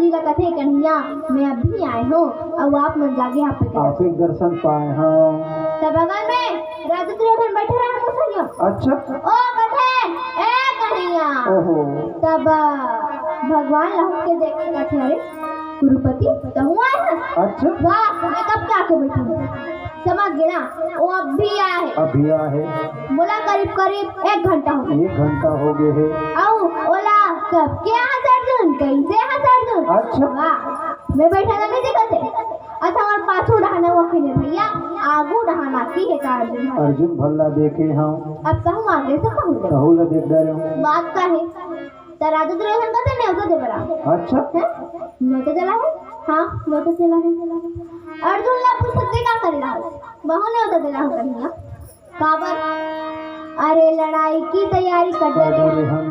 अभी लगा थे कन्हैया मैं अभी आए हूँ और आप मन जागे आप आपके दर्शन पाए हाँ। तब बगल में राजा दुर्योधन बैठे रहे मुसैया। अच्छा ओ कथे ए कन्हैया। ओहो तब भगवान लहू के देख के कथे अरे गुरुपति तो हुआ है। अच्छा वाह मैं कब के आके बैठी हूँ समझ गया वो अभी आया है। अभी आया है बोला करीब करीब 1 घंटा हो गया। 1 घंटा हो गए है। आओ ओला कब के यहाँ अर्जुन कैसे यहाँ अर्जुन। अच्छा वाह मैं बैठा था नहीं देखते अच्छा और पाछू डहाना वो खेले भैया आगू डहाना की है का अर्जुन। अर्जुन भल्ला देखे हाँ। अब कहूँ आगे से कहूँ कहूँ ला देख रहे हूँ बात का है तो राजा दुर्योधन कहते नहीं होता दे बरा। अच्छा मैं तो चला है हाँ मैं तो चला है अर्जुन ला पूछ सकते क्या कर रहा है बहु ने होता दे रहा हूँ कन्हैया काबर अरे लड़ाई की तैयारी कर रहे हम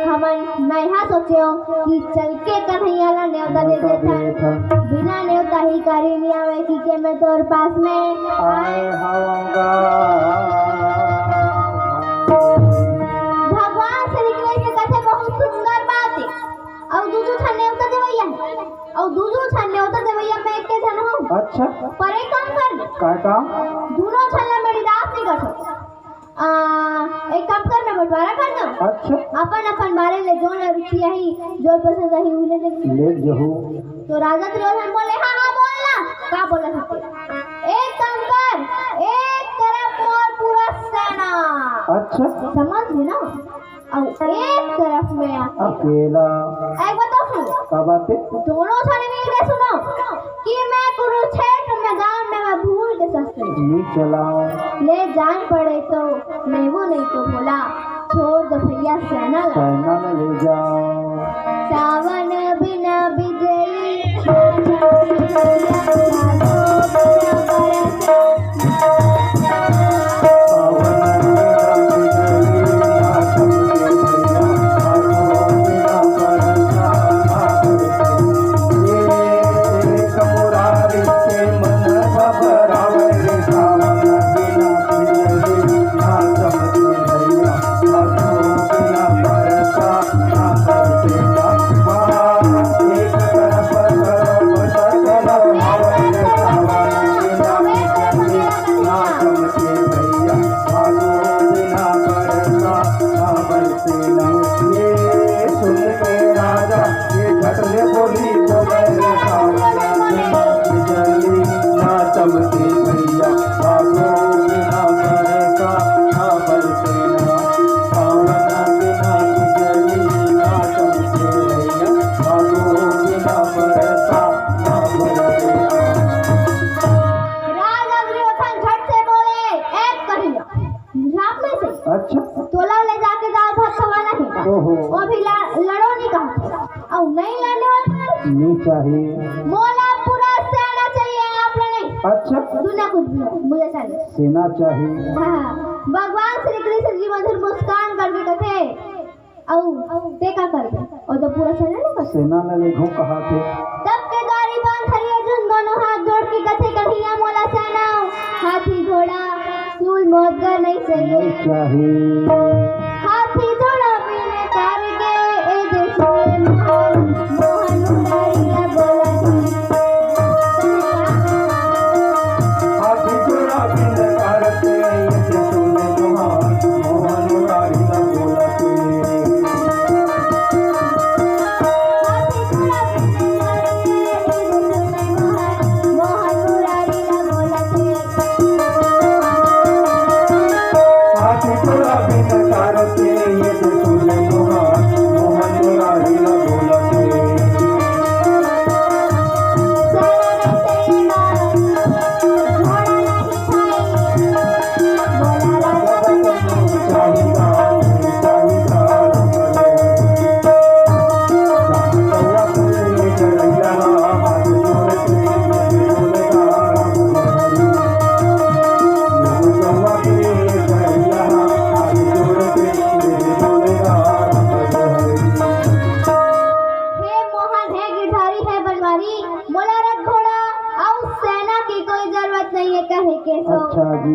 हमन मैं यहाँ सोचे कि चल के कन्हैया ला न्योता दे देता बिना न्योता ही करी नहीं आवे कि के मैं तोर पास में आए होगा। भगवान श्री कृष्ण कहते बहुत सुंदर बात है और दूजू छन न्योता देवैया है और दूजू छन न्योता देवैया मैं एक के जन हूँ। अच्छा पर एक काम कर क्या काम दोनों छन मेरी रात नहीं कर सकता एक काम कर मैं बंटवारा कर दो। अच्छा अपन अपन बारे ले जो रुचि है जो पसंद है उन्हें ले जहू। तो राजा दुर्योधन बोले हाँ हाँ बोलना क्या बोला सकते एक काम कर एक तरफ और पूरा सेना। अच्छा समझ गए ना और एक तरफ में अकेला एक बताओ सुनो क्या बात है। दोनों सारे मिल के सुनो कि मैं कुरुक्षेत्र मैदान में मैं भूल के शस्त्र नहीं चलाओ ले जान पड़े तो नहीं वो नहीं तो बोला छोड़ दो भैया सेना में ले जाओ। सावन बिना बिजली अच्छा तोला ले जाके दाल भात खवाना है ओहो वो भी लड़ो नहीं कहा और नहीं लड़ने वाले नहीं चाहिए मोला पूरा सेना चाहिए आप नहीं। अच्छा दुनिया कुछ भी मुझे चाहिए सेना चाहिए हाँ भगवान श्री कृष्ण जी मधुर मुस्कान करके कथे औ ते का कर दे और जब पूरा सेना नहीं कर सेना में ले घूम कहा थे तब के गाड़ी बांध हरी अर्जुन दोनों हाथ जोड़ के कथे कन्हैया मोला सेना हाथी घोड़ा सूल मोदगर नहीं चाहिए हाथी घोड़ा बिना कार के ए देश में मोहन मुरारिया बोला हाथी घोड़ा बिना कार के ए देश में मोहन मुरारिया बोला अच्छा जी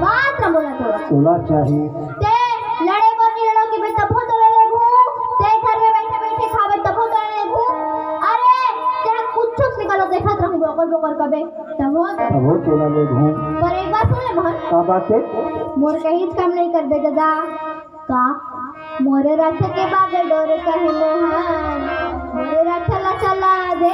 मात्र बोला सोला चाहिए ते लड़े को नहीं लड़ो कि मैं तब तो लड़े घूम ते घर में बैठे बैठे खावे तब तो लड़े घूम हवे तब वो चला ले घूम पर एक बात सुन ले मोहन का बात है मोर कहीं काम नहीं कर दे दादा का मोरे रथ के बागे डोरे कहे मोहन मोरे रथ ला चला दे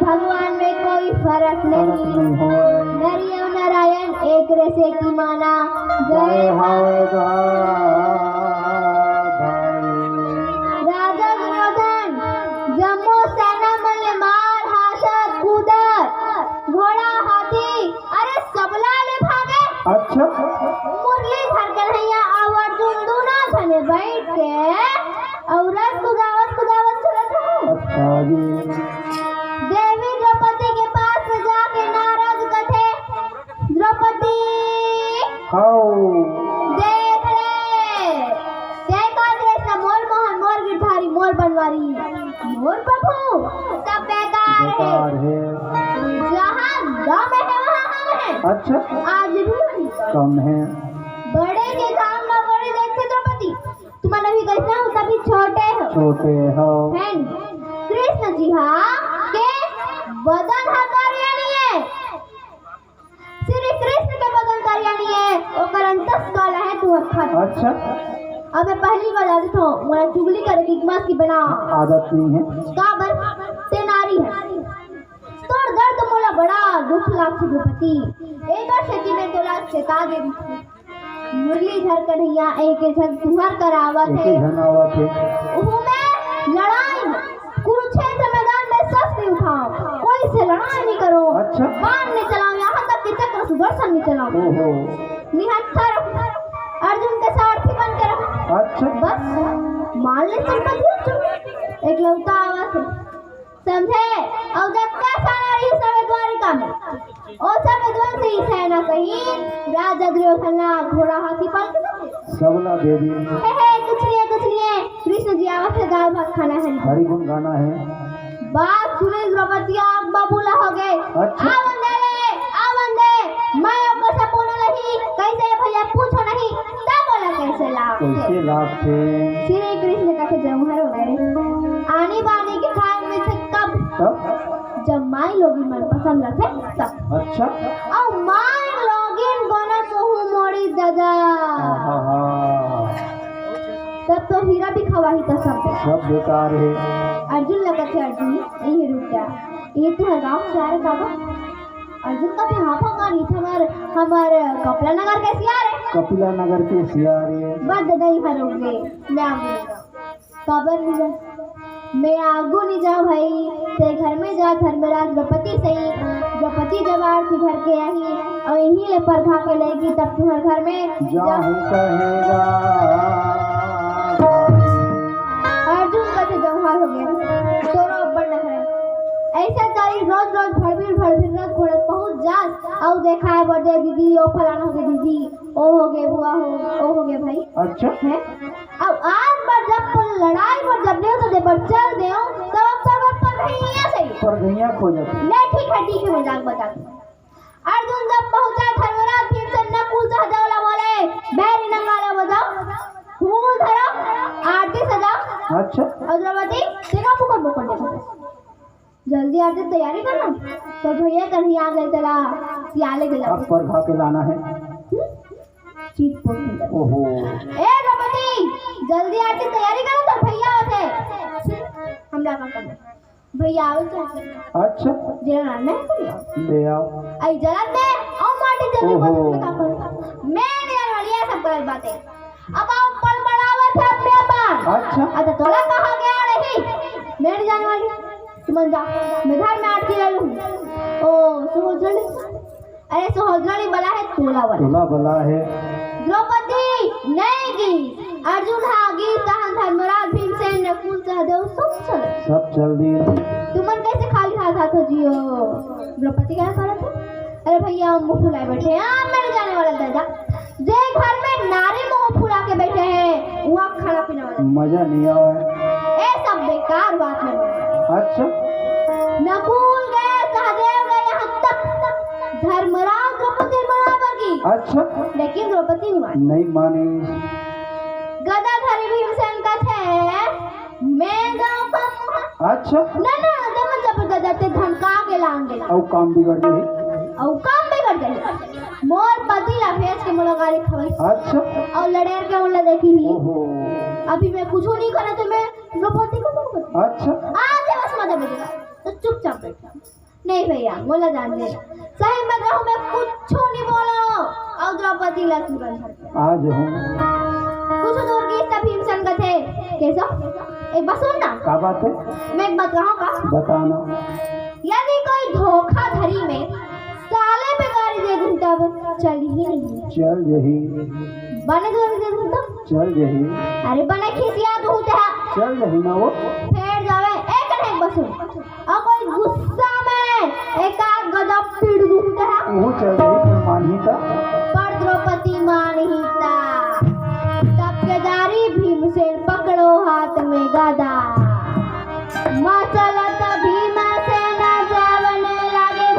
भगवान में कोई फर्क नहीं नरी और नारायण एक रसे की माना जय राजा दुर्योधन जम्मू सेना मल मार हासत कूदत घोड़ा हाथी अरे सबला ले भागे अच्छा मुरलीधर कन्हैया और अर्जुन दोनों धने बैठ के औरत कुदावत चलत है अच्छा जी देवी द्रौपदी के पास जाके नारद कथे द्रौपदी देख रे देखा कृष्ण मोर मोहन मोर गिरधारी मोर बनवारी मोर प्रभु सब बेकार है जहाँ दम है वहाँ हम हैं अच्छा आज भी कम है बड़े के काम ना बड़े देखते द्रौपदी तुम्हारा भी कैसा हो तभी छोटे हो हैं कृष्ण जी हाँ के बदन हकारियानी है श्री कृष्ण के बदन कार्यानी है ओकर अंतस काला है तू अच्छा अब मैं पहली बार आदत हूँ मोरा चुगली करे की मास की बना आदत नहीं है का बर ते नारी है तोर दर्द मोला बड़ा दुख लागत द्रौपदी एक बार सेती में तोला चेता दे मुरलीधर कन्हैया एक झन तुहर करावत है में लड़ाई कुरुक्षेत्र मैदान में शस्त्र उठाओ कोई से लड़ाई नहीं करो अच्छा बाण नहीं चलाओ यहाँ तक कि चक्र सुदर्शन नहीं चलाओ निहत्था रखो अर्जुन के सारथी बन के रखो अच्छा बस मान ले संपत्ति एक लौटा आवाज है समझे और जब कैसा रही सब द्वारिका में ओ सब विद्वान से ही सेना सहित राजा दुर्योधन घोड़ा हाथी पाल सबला देवी कुछ नहीं कृष्ण जी आवाज से दाल भात खाना है हरि गुण गाना है बात सुने द्रौपदी आग बबूला हो गए अच्छा आ वंदे मैं आपको सपोना नहीं कैसे भैया पूछो नहीं तब बोला कैसे लाभ थे श्री कृष्ण का जमहर हो गए आने बाने के खाए में से कब जब माई लोगी मन पसंद रखे तब अच्छा और माई लोगिन गोना मुंह मोड़ी दादा तब तो हीरा भी खवाही था सब बेकार है अर्जुन लगा थे अर्जुन यही रुक जा ये तो है गाँव से आ रहे बाबा अर्जुन का भी हाफा मारी था हमारे कपिला नगर के सियार है कपिला नगर के सियार है बस दादा ही हरोगे मैं आऊंगा खबर नहीं जा मैं आगू नहीं जाऊँ भाई तेरे घर में जा घर में राज द्रौपदी सही द्रौपदी जब आरती घर के आई और यही ले पर खा के लेगी तब तुम्हारे घर में जाऊँ कहेगा अर्जुन का तो जमहार हो गया तोरो अब्बड़ न करे ऐसा तारी रोज भड़बीर रोज घोड़े पहुंच जा और देखा है बर्थडे दीदी ओ फलाना हो गए दीदी ओ हो गए बुआ हो गए भाई अच्छा है अब आज बार जब लड़ाई पर जब ले तो दे पर चल दे तब पर भैया सही पर भैया खो जाते ले ठीक है मजाक बता अर्जुन जब पहुंचा धर्मराज फिर से नकुल सहदेवला बोले बैरी नंगाला बजाओ फूल धरो आरती सजाओ अच्छा और द्रौपदी देखो बुकड़ देखो जल्दी आरती तैयारी करना तो भैया कहीं आ गए चला सियाले के अब पर खा के लाना है चीट पोट ओहो ए द्रौपदी जल्दी आरती तैयारी करो तो भैया होते हमरा काम करना भैया आवे चाहे अच्छा जरा नहीं करियो ले आओ। आई जरा दे और माटी जल्दी ओहो। बस में का करूं मैं नहीं यार वाली सब गलत बातें अब आओ बड़बड़ावा थे अपने अपन अच्छा तोला कहाँ गया रही मैं नहीं जाने वाली तुम जा मैं घर में आती रह लूं ओ सुहोजड़ी अरे सुहोजड़ी बला है तोला वाला तोला बला है द्रौपदी नहीं गी अर्जुन हागी तहन धर्मराज भीमसेन नकुल सहदेव सब चल दिए। तुमन कैसे खाली हाथ हाथ हो जियो द्रौपदी क्या कर रहे थे अरे भैया हम मुंह फुलाए बैठे हैं मैंने जाने वाला दादा जे घर में नारी मुंह फुला के बैठे हैं वहाँ खाना पीना वाला मजा नहीं आया। ये सब बेकार बात है अच्छा नकुल गए सहदेव गए यहाँ तक धर्मराज द्रौपदी बराबर की अच्छा लेकिन द्रौपदी नहीं मानी नहीं मानी। गदाधरी भीमसेन का थे मैं गाँव का अच्छा ना ना जब जबरदस्ती धमका के लांगे और काम बिगड़ गई। और काम बिगड़ गई मोर पति ला भेज के मोला गाड़ी खवाई अच्छा और लड़ेर के मोला देखी हुई ओहो अभी मैं कुछ नहीं करा तो मैं द्रौपदी को क्या करूं अच्छा आज बस मत बेटा तो चुपचाप बैठ नहीं भैया मोला जान दे सही में रहूं मैं कुछ नहीं बोलो और द्रौपदी ला तुरंत आज हूँ कुछ दूर की तब भीमसेन का थे कैसा एक बात सुन ना क्या बात है मैं एक बात कहूँगा बताना। यदि कोई धोखाधड़ी में साले पे गाड़ी दे दूं तब चल ही नहीं चल यही बने तो दे दूं तब चल यही अरे बने खिसिया दूं ते चल यही ना वो फेर जावे एक नहीं बसू और कोई गुस्सा में एक आध गजब पीड़ दूं ते वो चल यही फिर मानी था पर द्रौपदी मानहीता तब के दारी भीमसेन पकड़ो हाथ में गदा माँ चलत भीमसेन जावन लागे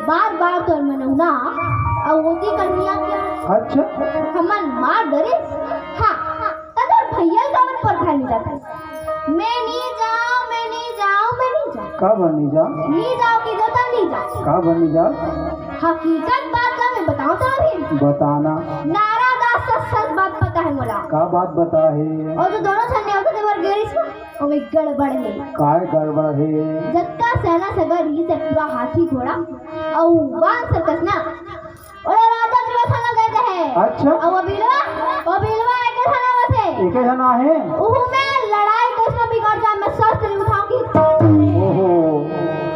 बार बार तो मनौना और होती कन्या क्या अच्छा हमन मार डरे हाँ तदर भैया गावन पर खाली जाता मैं नहीं जाऊं मैं नहीं जाऊं मैं नहीं जाऊं का बनी जा नहीं जाओ की जता नहीं जाओ का बनी जा हकीकत बात का मैं बताऊं तो अभी बताना। नारा दास सच बात पता है मोला का बात बता है और जो दोनों छन्ने होते थे वर गेरिस और में गड़बड़ है काय गड़बड़ है जत्ता सेना सगर ही से पूरा हाथी घोड़ा और वान सर्कस ना और राजा के थाना गए थे अच्छा और वो बिलवा एक थाना में थे एक जना है ओहो में लड़ाई कैसे बिगड़ जाए मैं शस्त्र उठाऊंगी ओहो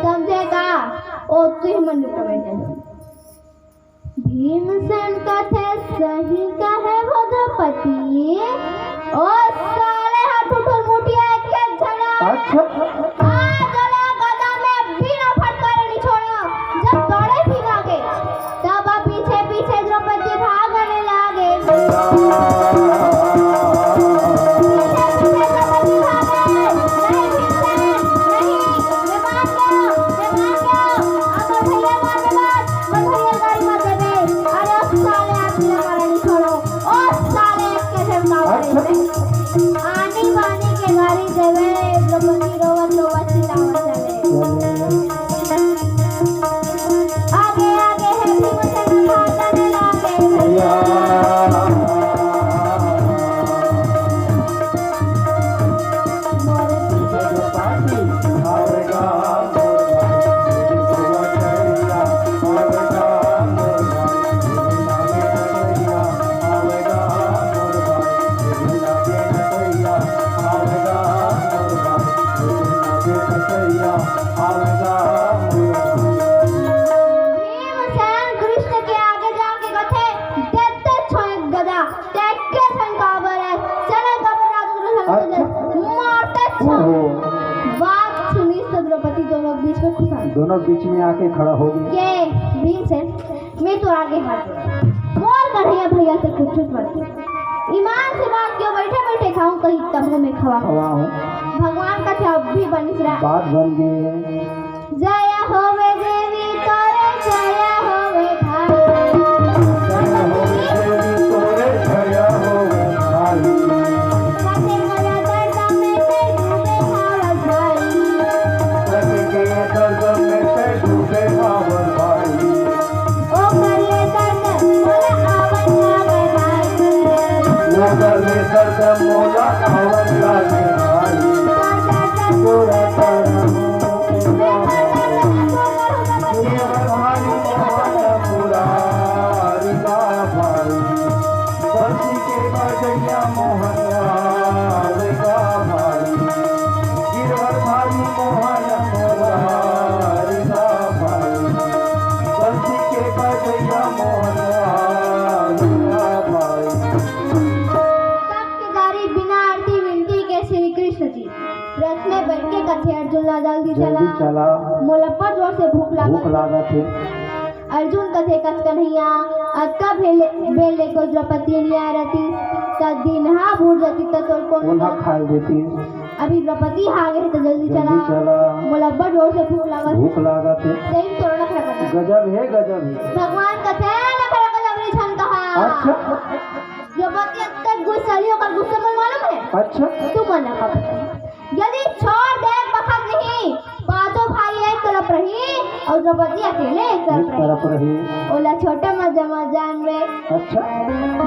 समझेगा ओ तू मन में बैठे भीमसेन का थे सही का है वो द्रौपदी ओ साले हाथ उठो मुठिया एक के झड़ा अच्छा आ गला गदा में बिना फटकारे नहीं छोड़ा जब दौड़े भी भागे तब पीछे पीछे द्रौपदी भागने लागे आने वाने के गाड़ी देवे द्रौपदी रोवत आवेगा मोरा भीमसेन कृष्ण के आगे जाके कथे देते छोए गदा तेके संकाबर है चले काबर राजगुरु मारते छो बात सुनी तो द्रौपदी दोनों बीच में घुसा दोनों बीच में आके खड़ा हो गई ये भीमसेन मैं तो आगे हाथ मोर कन्हैया भैया से कुछ मत ईमान से बात क्यों बैठे बैठे खाऊं कहीं तबों में खवा हवा हूँ भगवान का क्या भी बन रहा बात बन गई जय होवे देवी तोरे जय होवे भाई जय हो देवी तोरे जय हो भाई काटे गया दर्द में से डूबे हावत भाई लगे के दर्द में से डूबे हावत भाई ओ कर ले दर्द मोला आवन लागे भाई वो गले दर्द मोला आवन लागे भाई गोरा तारा भाई मोहन मुरारी का भाई बंसी के बजैया मोहन मुरारी का भाई गिरवर भाई मोहन मुरारी का भाई बंसी के बजैया मोहन मुरारी का भाई सबके बिना आरती विनती के श्री कृष्ण जी रथ में बैठ के कथे अर्जुन जल्दी जल्दी चला मोलप्पा जोर से भूख भूख लागा थे अर्जुन कथे कस कन्हैया अक्का भेले को द्रौपदी नहीं आ रही तब दिन हा भूल जाती तो तोर को उन्हें खा देती अभी द्रौपदी आ गई तो जल्दी जल्दी चला मोलप्पा जोर से भूख लागा थे सही तोड़ रखा करना गजब है भगवान कथे न खड़ा कर अपनी छन कहा अच्छा द्रौपदी तक गुस्साली होकर गुस्सा मन मालूम है अच्छा तू मन का यदि छोड़ दे बखत नहीं पांचों भाई एक तरफ रही और द्रौपदी अकेले एक एक तरफ रही ओला छोटा मजा में अच्छा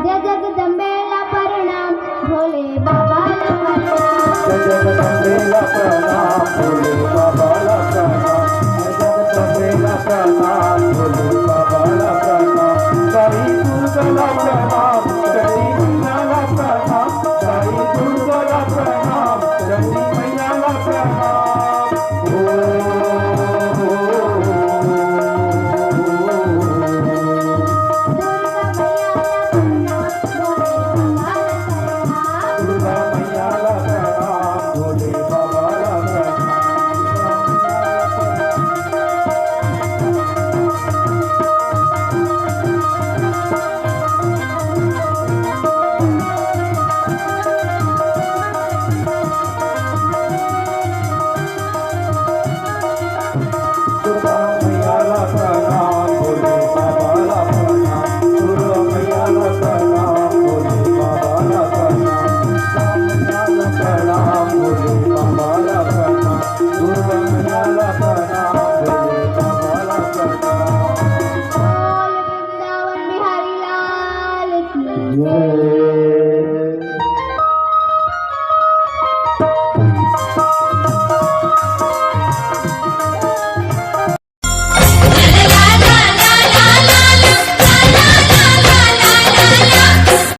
जय जगदम्बे ला प्रणाम भोले बाबा ला जय जगदम्बे ला प्रणाम भोले बाबा ला प्रणाम जय जगदम्बे ला प्रणाम भोले बाबा ला प्रणाम साई दुर्गा ला प्रणाम चंडी मैया ला प्रणाम साई दुर्गा ला प्रणाम चंडी मैया ला प्रणाम दुर्गा मैया ला प्रणाम भोले बाबा ला प्रणाम दुर्गा मैया ला प्रणाम भोले बाबा ला प्रणाम दुर्गा मैया ला प्रणाम भोले बाबा ला प्रणाम मैया ला प्रणाम भोले बाबा ला प्रणाम दुर्गा मैया ला प्रणाम भोले बाबा ला प्रणाम बोल वृंदावन बिहारी लाल की जय